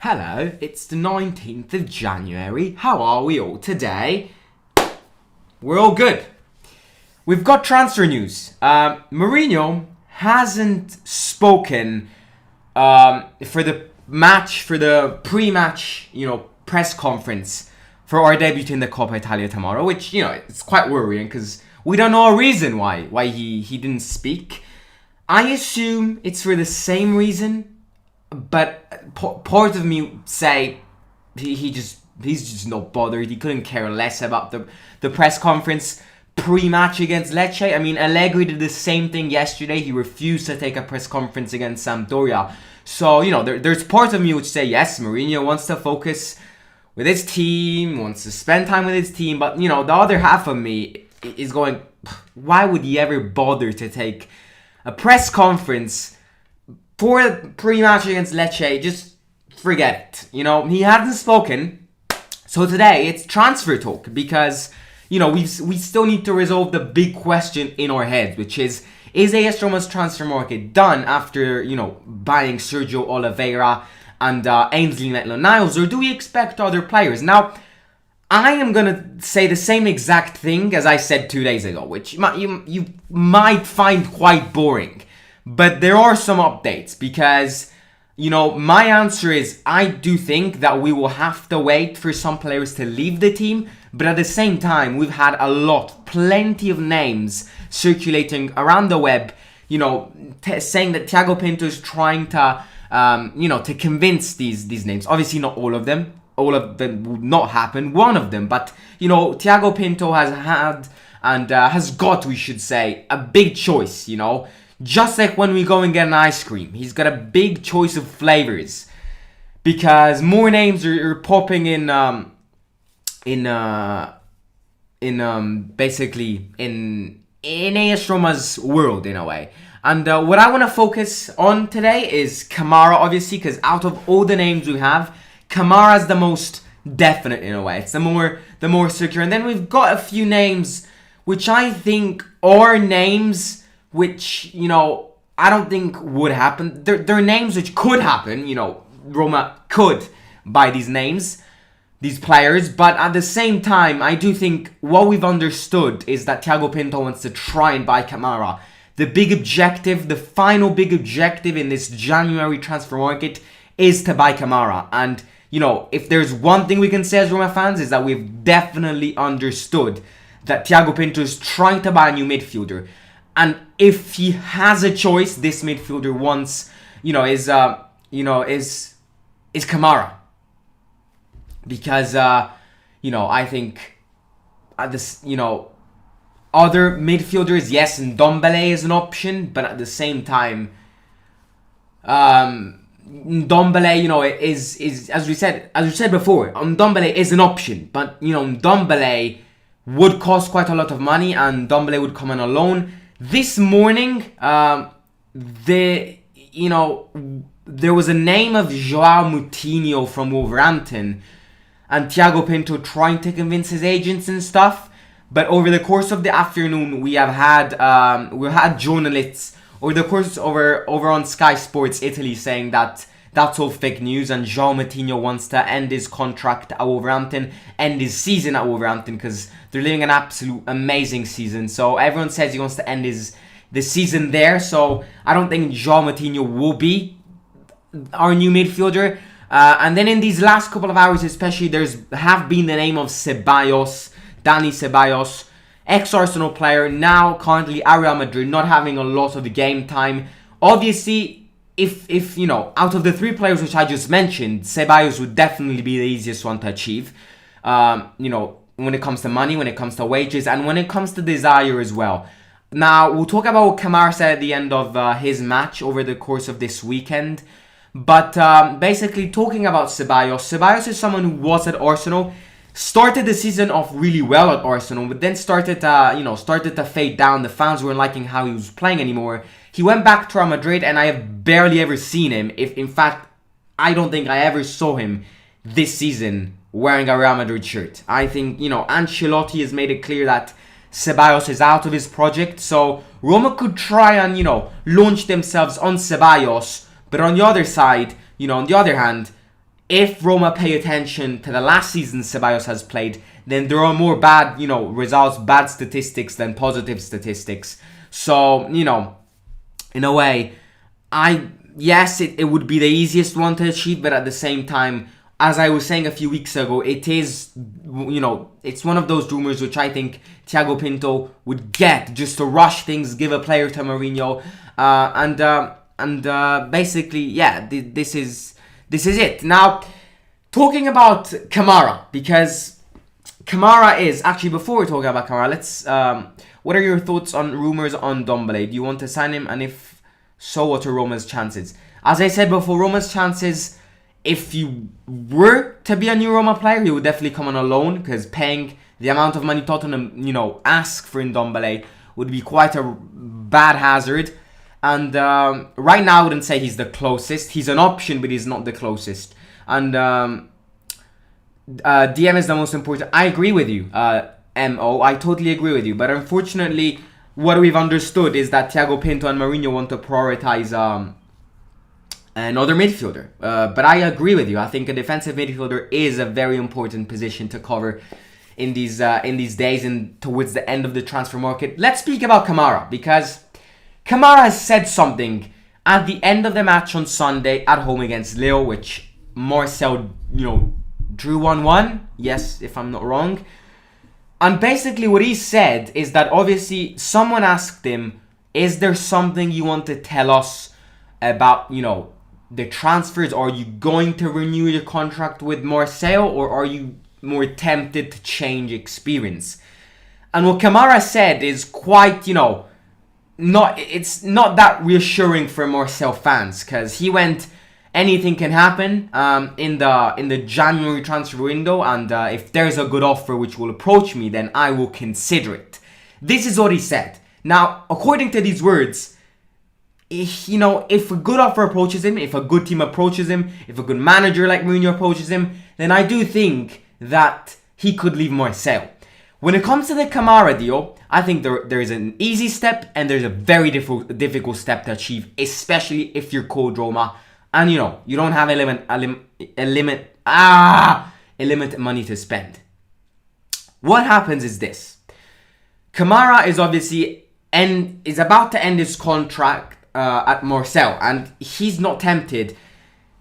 Hello, it's the 19th of January. How are we all today? We're all good. We've got transfer news. Mourinho hasn't spoken for the pre-match, press conference for our debut in the Coppa Italia tomorrow, which, it's quite worrying because we don't know a reason why he didn't speak. I assume it's for the same reason, but part of me say he's just not bothered. He couldn't care less about the press conference pre-match against Lecce. I mean, Allegri did the same thing yesterday. He refused to take a press conference against Sampdoria. So, there's part of me which say, yes, Mourinho wants to focus with his team, wants to spend time with his team. But, the other half of me is going, why would he ever bother to take a press conference for the pre-match against Lecce? Just forget it. He hasn't spoken. So today, it's transfer talk because, we still need to resolve the big question in our heads, which is AS Roma's transfer market done after, buying Sergio Oliveira and Ainsley Maitland-Niles, or do we expect other players? Now, I am going to say the same exact thing as I said 2 days ago, which you might find quite boring. But there are some updates because, my answer is I do think that we will have to wait for some players to leave the team. But at the same time, we've had plenty of names circulating around the web, saying that Thiago Pinto is trying to, to convince these names. Obviously, not all of them. All of them would not happen. One of them. But, Thiago Pinto has had and has got, we should say, a big choice, Just like when we go and get an ice cream. He's got a big choice of flavors. Because more names are popping basically in AS Roma's world in a way. And what I want to focus on today is Camara, obviously, because out of all the names we have, Camara is the most definite in a way. It's the more secure. And then we've got a few names which I think are names which, I don't think would happen. They're names which could happen. Roma could buy these names, these players. But at the same time, I do think what we've understood is that Thiago Pinto wants to try and buy Camara. The big objective, the final big objective in this January transfer market is to buy Camara. And, if there's one thing we can say as Roma fans is that we've definitely understood that Thiago Pinto is trying to buy a new midfielder. And if he has a choice, this midfielder wants, is Camara. Because, I think, other midfielders, yes, Ndombele is an option, but at the same time, Ndombele, is as we said before, Ndombele is an option, but Ndombele would cost quite a lot of money, and Ndombele would come on a loan. This morning, there was a name of Joao Moutinho from Wolverhampton, and Thiago Pinto trying to convince his agents and stuff. But over the course of the afternoon, we had journalists over the course over on Sky Sports Italy saying that that's all fake news, and Joao Moutinho wants to end his contract at Wolverhampton, end his season at Wolverhampton, because they're living an absolute amazing season. So everyone says he wants to end the season there. So I don't think Joao Moutinho will be our new midfielder. And then in these last couple of hours, especially, have been the name of Ceballos, Dani Ceballos, ex-Arsenal player, now currently at Real Madrid, not having a lot of game time. Obviously, if out of the three players which I just mentioned, Ceballos would definitely be the easiest one to achieve. When it comes to money, when it comes to wages, and when it comes to desire as well. Now, we'll talk about what Camara said at the end of his match over the course of this weekend. But basically, talking about Ceballos is someone who was at Arsenal, started the season off really well at Arsenal, but then started to fade down. The fans weren't liking how he was playing anymore. He went back to Real Madrid, and I have barely ever seen him. In fact, I don't think I ever saw him this season wearing a Real Madrid shirt. I think, Ancelotti has made it clear that Ceballos is out of his project, so Roma could try and, launch themselves on Ceballos, but on the other side, on the other hand, if Roma pay attention to the last season Ceballos has played, then there are more bad, results, bad statistics than positive statistics. So, in a way, yes, it would be the easiest one to achieve, but at the same time, as I was saying a few weeks ago, it is, it's one of those rumors which I think Thiago Pinto would get just to rush things, give a player to Mourinho, and basically, yeah, this is it. Now, talking about Camara, because Camara is actually, before we're talking about Camara, let's. What are your thoughts on rumors on Ndombele? Do you want to sign him, and if so, what are Roma's chances? As I said before, Roma's chances, if you were to be a new Roma player, he would definitely come on a loan, because paying the amount of money Tottenham, ask for Ndombele would be quite a bad hazard. And right now, I wouldn't say he's the closest. He's an option, but he's not the closest. And DM is the most important. I agree with you, MO. I totally agree with you. But unfortunately, what we've understood is that Thiago Pinto and Mourinho want to prioritize another midfielder. But I agree with you. I think a defensive midfielder is a very important position to cover in these days and towards the end of the transfer market. Let's speak about Camara, because Camara has said something at the end of the match on Sunday at home against Lille, which Marcel, drew 1-1. Yes, if I'm not wrong. And basically what he said is that obviously someone asked him, is there something you want to tell us about, the transfers? Are you going to renew your contract with Marcel, or are you more tempted to change experience? And what Camara said is quite, it's not that reassuring for Marcel fans, because he went, anything can happen in the January transfer window, and if there's a good offer which will approach me, then I will consider it. This is what he said. Now, according to these words, if a good offer approaches him, if a good team approaches him, if a good manager like Mourinho approaches him, then I do think that he could leave Marcel. When it comes to the Camara deal, I think there is an easy step and there's a very difficult step to achieve, especially if you're called Roma and you don't have a limited money to spend. What happens is this: Camara is obviously is about to end his contract at Marcel, and he's not tempted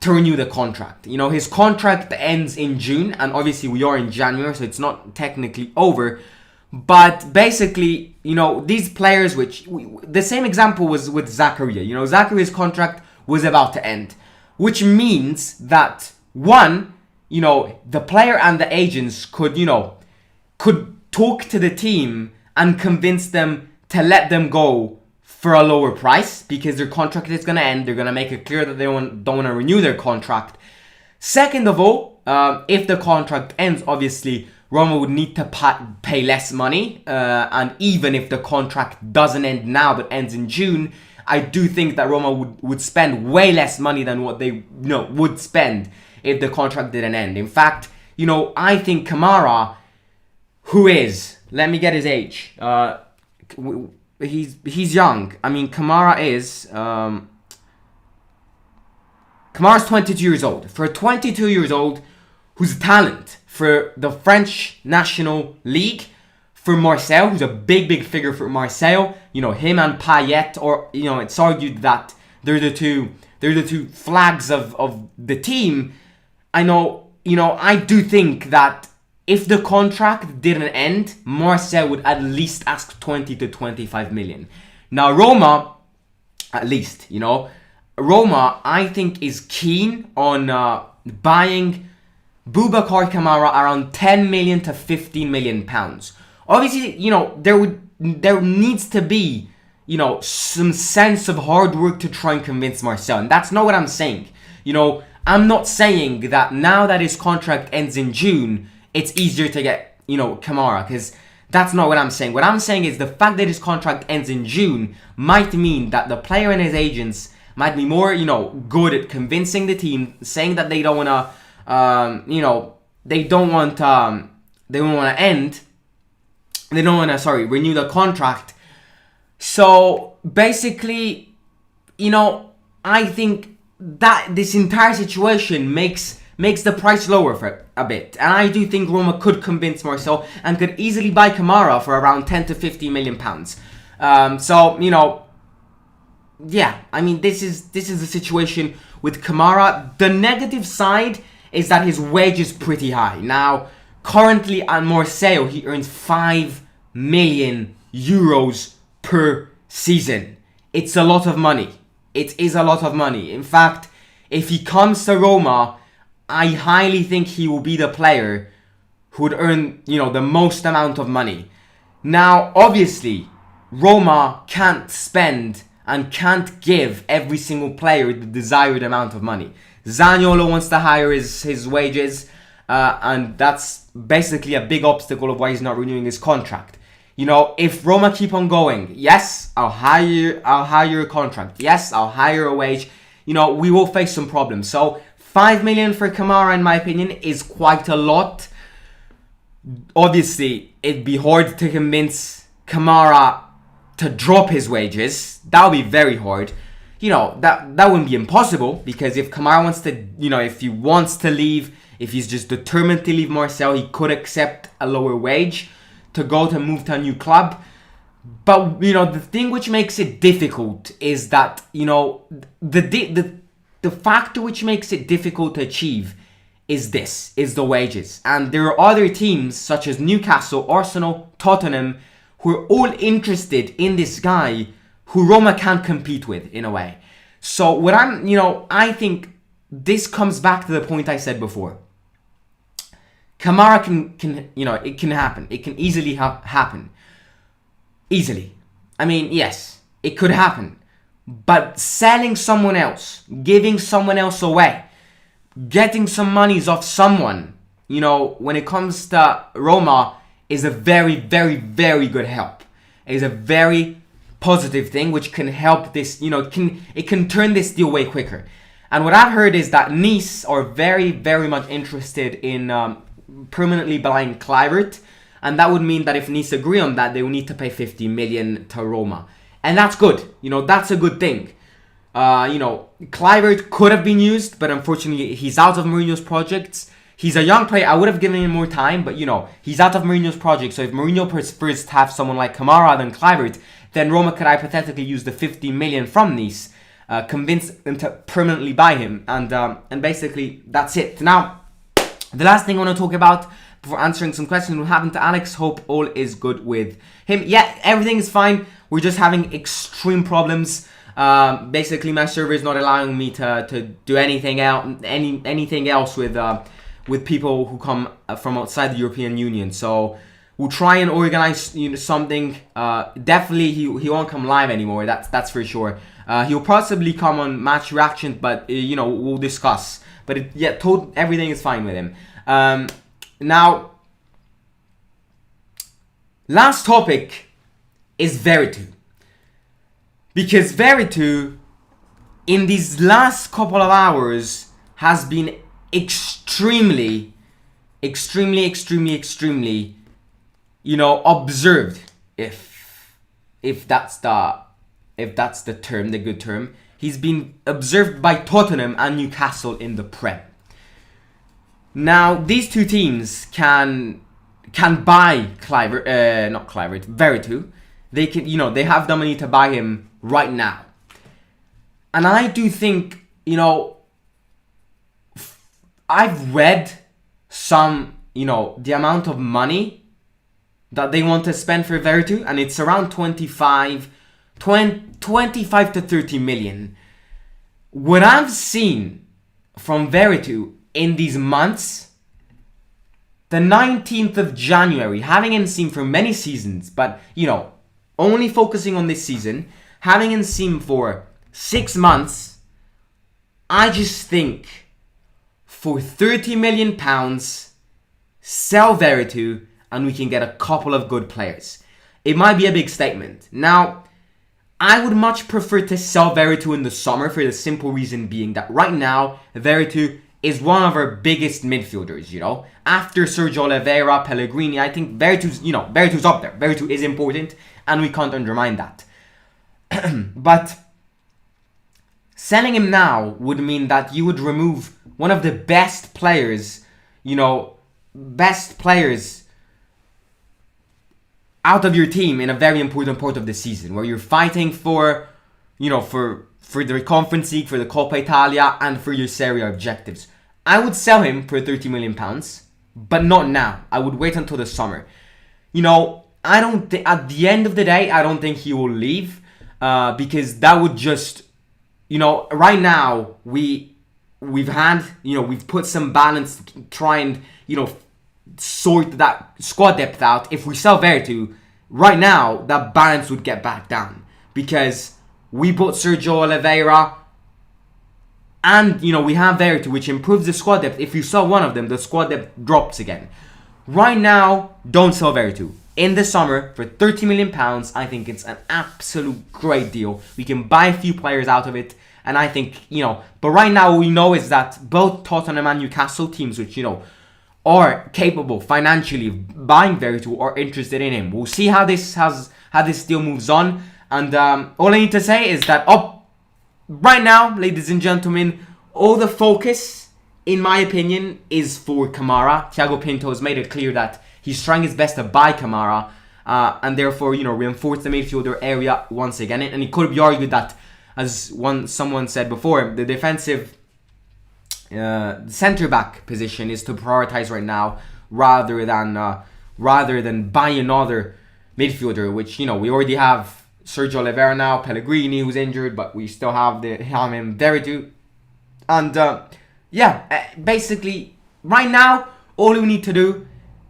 to renew the contract. His contract ends in June, and obviously we are in January, so it's not technically over. But basically, these players, the same example was with Zakaria. Zakaria's contract was about to end, which means that the player and the agents could talk to the team and convince them to let them go for a lower price, because their contract is going to end. They're going to make it clear that they don't want to renew their contract. Second of all, if the contract ends, obviously Roma would need to pay less money, and even if the contract doesn't end now but ends in June, I do think that Roma would spend way less money than what they would spend if the contract didn't end. In fact, I think Camara, who is, let me get his age, he's young. I mean, Camara's 22 years old. For a 22 years old who's a talent for the French National League, for Marseille, who's a big figure for Marseille, him and Payet, or it's argued that they're the two flags of the team. I do think that if the contract didn't end, Marseille would at least ask 20 to 25 million. Now Roma, at least, Roma, I think, is keen on buying Boubacar Camara around 10 million to 15 million pounds. Obviously, there needs to be, some sense of hard work to try and convince Marcel. And that's not what I'm saying. I'm not saying that now that his contract ends in June, it's easier to get, Camara, because that's not what I'm saying. What I'm saying is the fact that his contract ends in June might mean that the player and his agents might be more, good at convincing the team, saying that they don't want to, they don't want to renew the contract. So basically, I think that this entire situation makes makes the price lower for a bit. And I do think Roma could convince Marcel and could easily buy Camara for around 10 to 15 million pounds. So, you know, yeah, I mean, this is the situation with Camara. The negative side is that his wage is pretty high. Now, currently at Marseille, he earns 5 million euros per season. It's a lot of money. It is a lot of money. In fact, if he comes to Roma, I highly think he will be the player who would earn, you know, the most amount of money. Now, obviously, Roma can't spend and can't give every single player the desired amount of money. Zaniolo wants to hire his wages, and that's basically a big obstacle of why he's not renewing his contract. You know, if Roma keep on going, yes, I'll hire a contract. Yes, I'll hire a wage. You know, we will face some problems. So 5 million for Camara, in my opinion, is quite a lot. Obviously, it'd be hard to convince Camara to drop his wages. That would be very hard. You know, that wouldn't be impossible, because if Camara wants to, you know, if he wants to leave, if he's just determined to leave Marseille, he could accept a lower wage to move to a new club. But, you know, the thing which makes it difficult is that, you know, the factor which makes it difficult to achieve is the wages. And there are other teams such as Newcastle, Arsenal, Tottenham, who are all interested in this guy who Roma can't compete with, in a way. So I think this comes back to the point I said before. Camara can you know, it can happen. It can easily happen. Easily. I mean, yes, it could happen. But selling someone else, giving someone else away, getting some monies off someone, you know, when it comes to Roma, is a very, very, very good help. It is a very positive thing which can help this, you know, it can turn this deal way quicker. And what I've heard is that Nice are very, very much interested in permanently buying Kluivert, and that would mean that if Nice agree on that, they will need to pay 50 million to Roma. And that's good. You know, that's a good thing. You know, Kluivert could have been used, but unfortunately he's out of Mourinho's projects. He's a young player. I would have given him more time, but, you know, he's out of Mourinho's project. So if Mourinho prefers to have someone like Camara than Kluivert, then Roma could hypothetically use the 50 million from Nice, convince them to permanently buy him, and basically that's it. Now, the last thing I want to talk about before answering some questions, what happened to Alex. Hope all is good with him. Yeah, everything is fine. We're just having extreme problems. Basically, my server is not allowing me to do anything else with people who come from outside the European Union. So we'll try and organize, you know, something. Definitely, he won't come live anymore. That's for sure. He'll possibly come on Match Reaction, but you know, we'll discuss. But everything is fine with him. Now, last topic is Veretout. Because Veretout, in these last couple of hours, has been extremely, you know, observed. If that's the term, the good term. He's been observed by Tottenham and Newcastle in the Prem. Now, these two teams can buy Veretout. They can, you know, they have the money to buy him right now. And I do think, you know, I've read some, you know, the amount of money that they want to spend for Veretout, and it's around 25 to 30 million. What I've seen from Veretout in these months, the 19th of January, having him seen for many seasons, but, you know, only focusing on this season, having him seen for 6 months, I just think for 30 million pounds, sell Veretout and we can get a couple of good players. It might be a big statement. Now, I would much prefer to sell Veretout in the summer for the simple reason being that right now, Veretout is one of our biggest midfielders, you know. After Sergio Oliveira, Pellegrini, I think Veretout's up there. Veretout is important, and we can't undermine that. But selling him now would mean that you would remove one of the best players, out of your team in a very important part of the season, where you're fighting for the Conference League, for the Coppa Italia, and for your Serie A objectives. I would sell him for £30 million, but not now. I would wait until the summer. I don't think, at the end of the day, I don't think he will leave, because that would just, right now we've put some balance to try and, sort that squad depth out. If we sell Veretout, right now, that balance would get back down, because we bought Sergio Oliveira, and, we have Veretout, which improves the squad depth. If you sell one of them, the squad depth drops again. Right now, don't sell Veretout. In the summer, for £30 million, I think it's an absolute great deal. We can buy a few players out of it, and I think, but right now what we know is that both Tottenham and Newcastle teams, which, are capable financially of buying Veretout, are interested in him. We'll see how this deal moves on. And all I need to say is that right now, ladies and gentlemen, all the focus, in my opinion, is for Camara. Thiago Pinto has made it clear that he's trying his best to buy Camara, and therefore, reinforce the midfielder area once again. And it could be argued that, as someone said before, the defensive centre-back position is to prioritize right now, rather than buy another midfielder, which, we already have Sergio Oliveira now, Pellegrini, who's injured, but we still have him Veretout. And basically, right now, all we need to do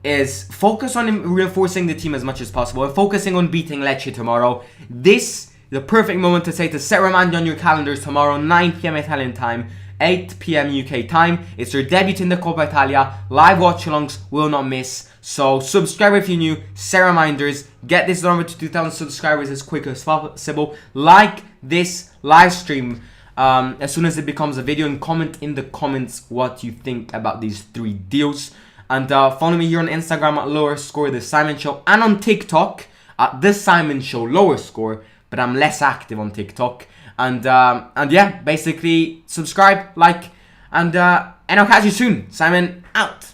is focus on reinforcing the team as much as possible and focusing on beating Lecce tomorrow. This is the perfect moment to say to set reminder on your calendars tomorrow, 9 p.m. Italian time, 8 p.m. UK time. It's your debut in the Coppa Italia. Live watch-alongs will not miss. So subscribe if you're new, set reminders, get this number to 2,000 subscribers as quick as possible. Like this live stream as soon as it becomes a video, and comment in the comments what you think about these 3 deals. And follow me here on Instagram at Lower Score The Simon Show, and on TikTok at The Simon Show Lower Score, but I'm less active on TikTok. And yeah, basically subscribe, like, and I'll catch you soon. Simon out.